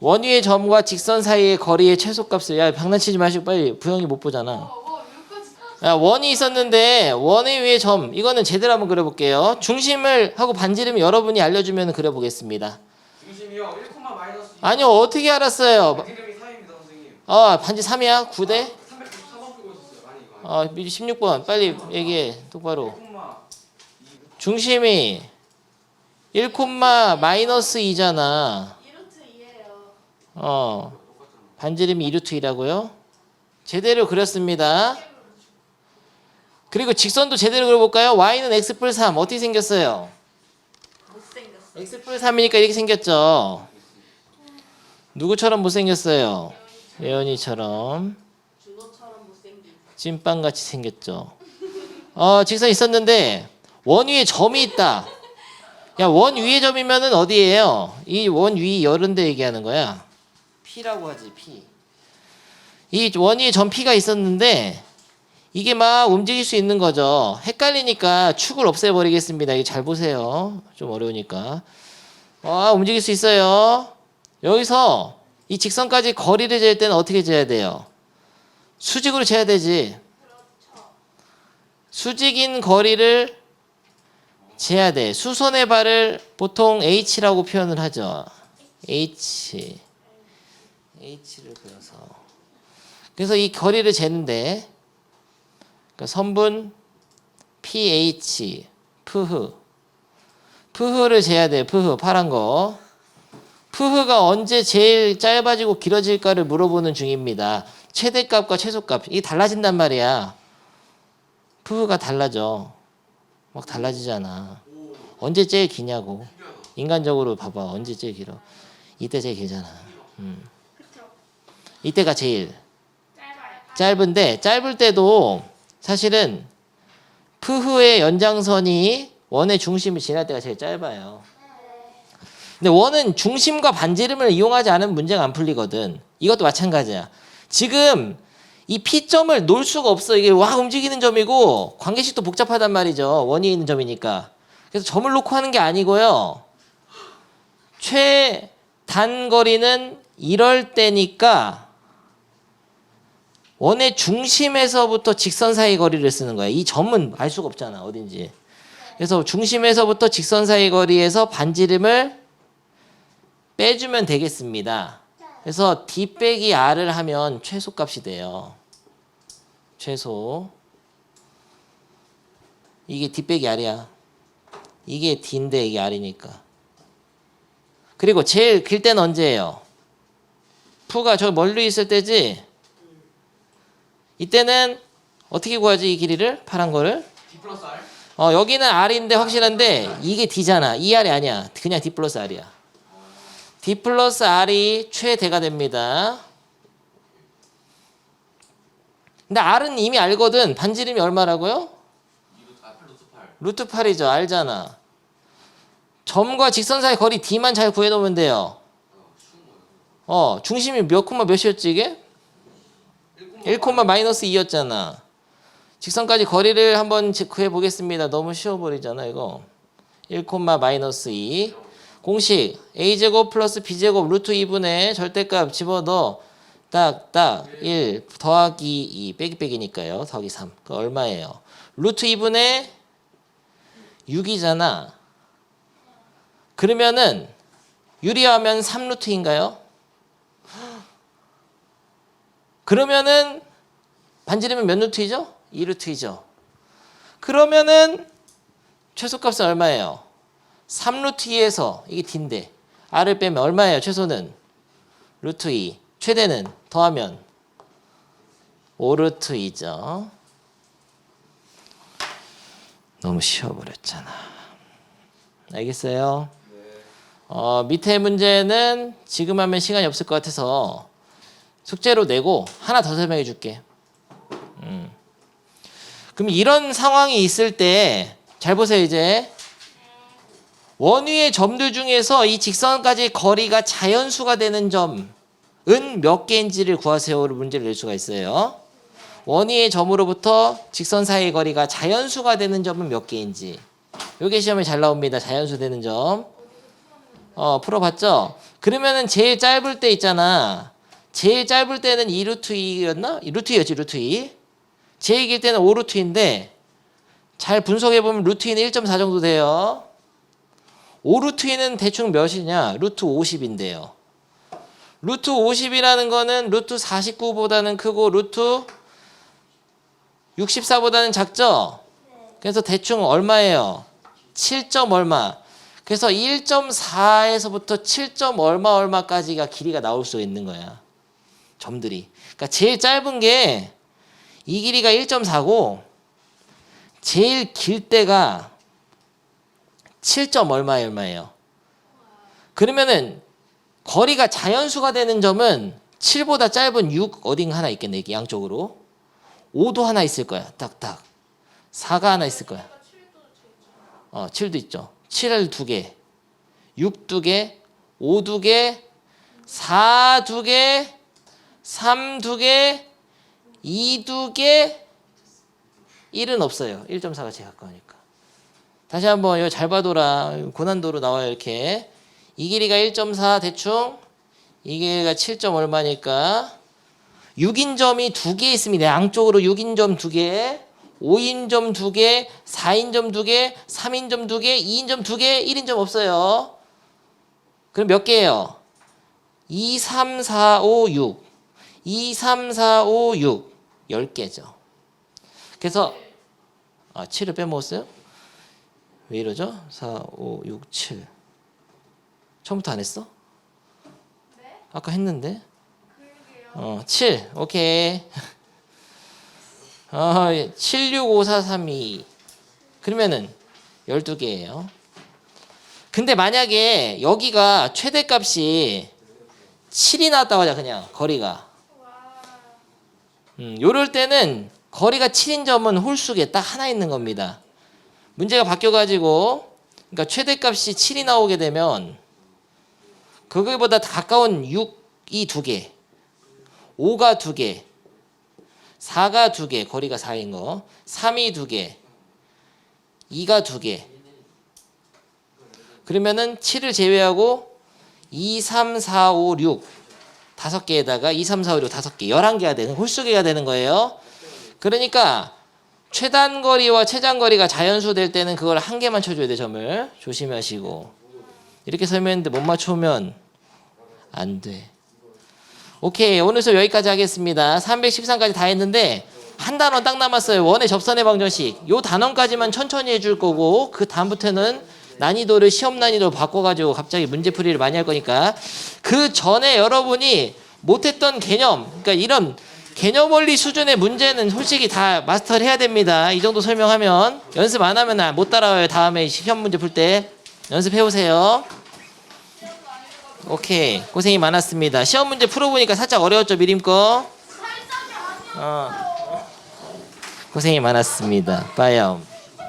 원위의 점과 직선 사이의 거리의 최소값을. 야, 장난치지 마시고 빨리. 부영이 못 보잖아. 이거까지 야, 원이 있었는데 원의 위의 점. 이거는 제대로 한번 그려볼게요. 중심을 하고 반지름을 여러분이 알려주면 그려보겠습니다. 중심이요 1, 마이너스 2. 아니요, 어떻게 알았어요? 반지름이 4입니다 선생님. 반지 3이야? 9대? 394번 풀고 있었어요. 아니 이거. 16번 빨리 얘기해. 똑바로. 1, 중심이 1, 마이너스 2잖아. 2루트 2예요. 반지름이 2루트이라고요? 제대로 그렸습니다. 그리고 직선도 제대로 그려볼까요? y는 x 플 3. 어떻게 생겼어요? 못생겼어. x 플 3이니까 이렇게 생겼죠. 누구처럼 못생겼어요? 예언이처럼. 준호처럼 못생긴. 찐빵같이 생겼죠. 직선 있었는데 원 위에 점이 있다. 야, 원 위에 점이면은 어디예요? 이 원 위 이런 데 얘기하는 거야. P라고 하지, P. 이 원 위에 점 P가 있었는데 이게 막 움직일 수 있는 거죠. 헷갈리니까 축을 없애버리겠습니다. 이게 잘 보세요. 좀 어려우니까. 움직일 수 있어요. 여기서 이 직선까지 거리를 잴 때는 어떻게 재야 돼요? 수직으로 재야 되지. 수직인 거리를 재야 돼. 수선의 발을 보통 H라고 표현을 하죠. H를 그려서. 그래서 이 거리를 재는데, 그러니까 선분 PH, 푸흐를 재야 돼. 푸흐, 파란 거. 푸흐가 언제 제일 짧아지고 길어질까를 물어보는 중입니다. 최대값과 최소값. 이게 달라진단 말이야. 푸흐가 달라져. 막 달라지잖아. 언제 제일 기냐고. 인간적으로 봐봐. 언제 제일 길어. 이때 제일 길잖아. 이때가 제일 짧은데, 짧을 때도 사실은 푸흐의 연장선이 원의 중심을 지날 때가 제일 짧아요. 근데 원은 중심과 반지름을 이용하지 않으면 문제가 안 풀리거든. 이것도 마찬가지야. 지금 이 P점을 놓을 수가 없어. 이게 와 움직이는 점이고 관계식도 복잡하단 말이죠. 원이 있는 점이니까. 그래서 점을 놓고 하는 게 아니고요. 최단거리는 이럴 때니까 원의 중심에서부터 직선 사이 거리를 쓰는 거야. 이 점은 알 수가 없잖아. 어딘지. 그래서 중심에서부터 직선 사이 거리에서 반지름을 빼주면 되겠습니다. 그래서 D 빼기 R을 하면 최소값이 돼요. 최소. 이게 D 빼기 R이야. 이게 D인데 이게 R이니까. 그리고 제일 길 때는 언제예요? 푸가 저 멀리 있을 때지? 이때는 어떻게 구하지? 이 길이를? 파란 거를? D 플러스 R? 여기는 R인데 확실한데 이게 D잖아. 이 R이 아니야. 그냥 D 플러스 R이야. D 플러스 R이 최대가 됩니다. 근데 R은 이미 알거든. 반지름이 얼마라고요? 루트 8이죠. 알잖아. 점과 직선 사이 거리 D만 잘 구해놓으면 돼요. 중심이 몇 콤마 몇이었지 이게? 1 마이너스 2였잖아. 직선까지 거리를 한번 구해보겠습니다. 너무 쉬워버리잖아 이거. 1 마이너스 2. 공식 a제곱 플러스 b제곱 루트 2분의 절대값 집어넣어. 딱 1 더하기 2 빼기 빼기니까요. 더하기 3. 그 얼마예요? 루트 2분의 6이잖아. 그러면은 유리하면 3루트인가요? 그러면은 반지름은 몇 루트이죠? 2루트이죠. 그러면은 최소값은 얼마예요? 3루트 2에서 이게 D인데 R을 빼면 얼마예요? 최소는 루트 2. 최대는 더하면 5루트 2죠. 너무 쉬워버렸잖아. 알겠어요? 네. 밑에 문제는 지금 하면 시간이 없을 것 같아서 숙제로 내고 하나 더 설명해 줄게. 그럼 이런 상황이 있을 때 잘 보세요. 이제 원위의 점들 중에서 이 직선까지 거리가 자연수가 되는 점은 몇 개인지를 구하세요로 문제를 낼 수가 있어요. 원위의 점으로부터 직선 사이의 거리가 자연수가 되는 점은 몇 개인지. 요게 시험에 잘 나옵니다. 자연수 되는 점. 풀어봤죠? 그러면은 제일 짧을 때 있잖아. 제일 짧을 때는 2루트 2였나? 루트 2였지, 루트 2. 제일 길 때는 5루트 2인데 잘 분석해보면 루트 2는 1.4 정도 돼요. 5루트 2는 대충 몇이냐? 루트 50인데요. 루트 50이라는 거는 루트 49보다는 크고 루트 64보다는 작죠? 그래서 대충 얼마예요? 7점 얼마. 그래서 1.4에서부터 7점 얼마 얼마까지가 길이가 나올 수 있는 거야. 점들이. 그러니까 제일 짧은 게 이 길이가 1.4고 제일 길 때가 7점 얼마예요. 그러면은 거리가 자연수가 되는 점은 7보다 짧은 6 어딘가 하나 있겠네. 이게 양쪽으로. 5도 하나 있을 거야. 딱딱. 4가 하나 있을 거야. 7도 있죠. 7을 2개, 6 2개, 5 2개, 4 2개, 3 2개, 2 2개, 1은 없어요. 1.4가 제일 가까우니까. 다시 한번 이거 잘 봐둬라. 고난도로 나와요. 이렇게. 이 길이가 1.4 대충, 이 길이가 7점 얼마니까 6인점이 2개 있습니다. 양쪽으로 6인점 2개, 5인점 2개, 4인점 2개, 3인점 2개, 2인점 2개, 1인점 없어요. 그럼 몇 개예요? 2, 3, 4, 5, 6. 2, 3, 4, 5, 6. 10개죠. 그래서 7을 빼먹었어요? 왜 이러죠? 4, 5, 6, 7. 처음부터 안 했어? 네? 아까 했는데. 그러게요. 7. 오케이. 7, 6, 5, 4, 3, 2. 그러면은 12개예요. 근데 만약에 여기가 최대값이 7이 나왔다고 하자. 그냥 거리가. 와. 요럴 때는 거리가 7인 점은 홀수에 딱 하나 있는 겁니다. 문제가 바뀌어가지고 그러니까 최대값이 7이 나오게 되면 그거보다 가까운 6이 2개, 5가 2개, 4가 2개, 거리가 4인 거, 3이 2개, 2가 2개. 그러면은 7을 제외하고 2, 3, 4, 5, 6 5개에다가 2, 3, 4, 5, 6 5개 11개가 되는 홀수개가 되는 거예요. 그러니까 최단거리와 최장거리가 자연수 될 때는 그걸 한 개만 쳐줘야 돼. 점을 조심하시고. 이렇게 설명했는데 못 맞추면 안 돼. 오케이, 오늘 수업 여기까지 하겠습니다. 313까지 다 했는데 한 단원 딱 남았어요. 원의 접선의 방정식. 요 단원까지만 천천히 해줄 거고 그 다음부터는 난이도를 시험 난이도로 바꿔가지고 갑자기 문제풀이를 많이 할 거니까 그 전에 여러분이 못했던 개념, 그러니까 이런 개념 원리 수준의 문제는 솔직히 다 마스터를 해야 됩니다. 이 정도 설명하면 연습 안 하면 못 따라와요. 다음에 시험 문제 풀 때 연습해 오세요. 오케이, 고생이 많았습니다. 시험 문제 풀어보니까 살짝 어려웠죠, 미림 거? 고생이 많았습니다. 빠염.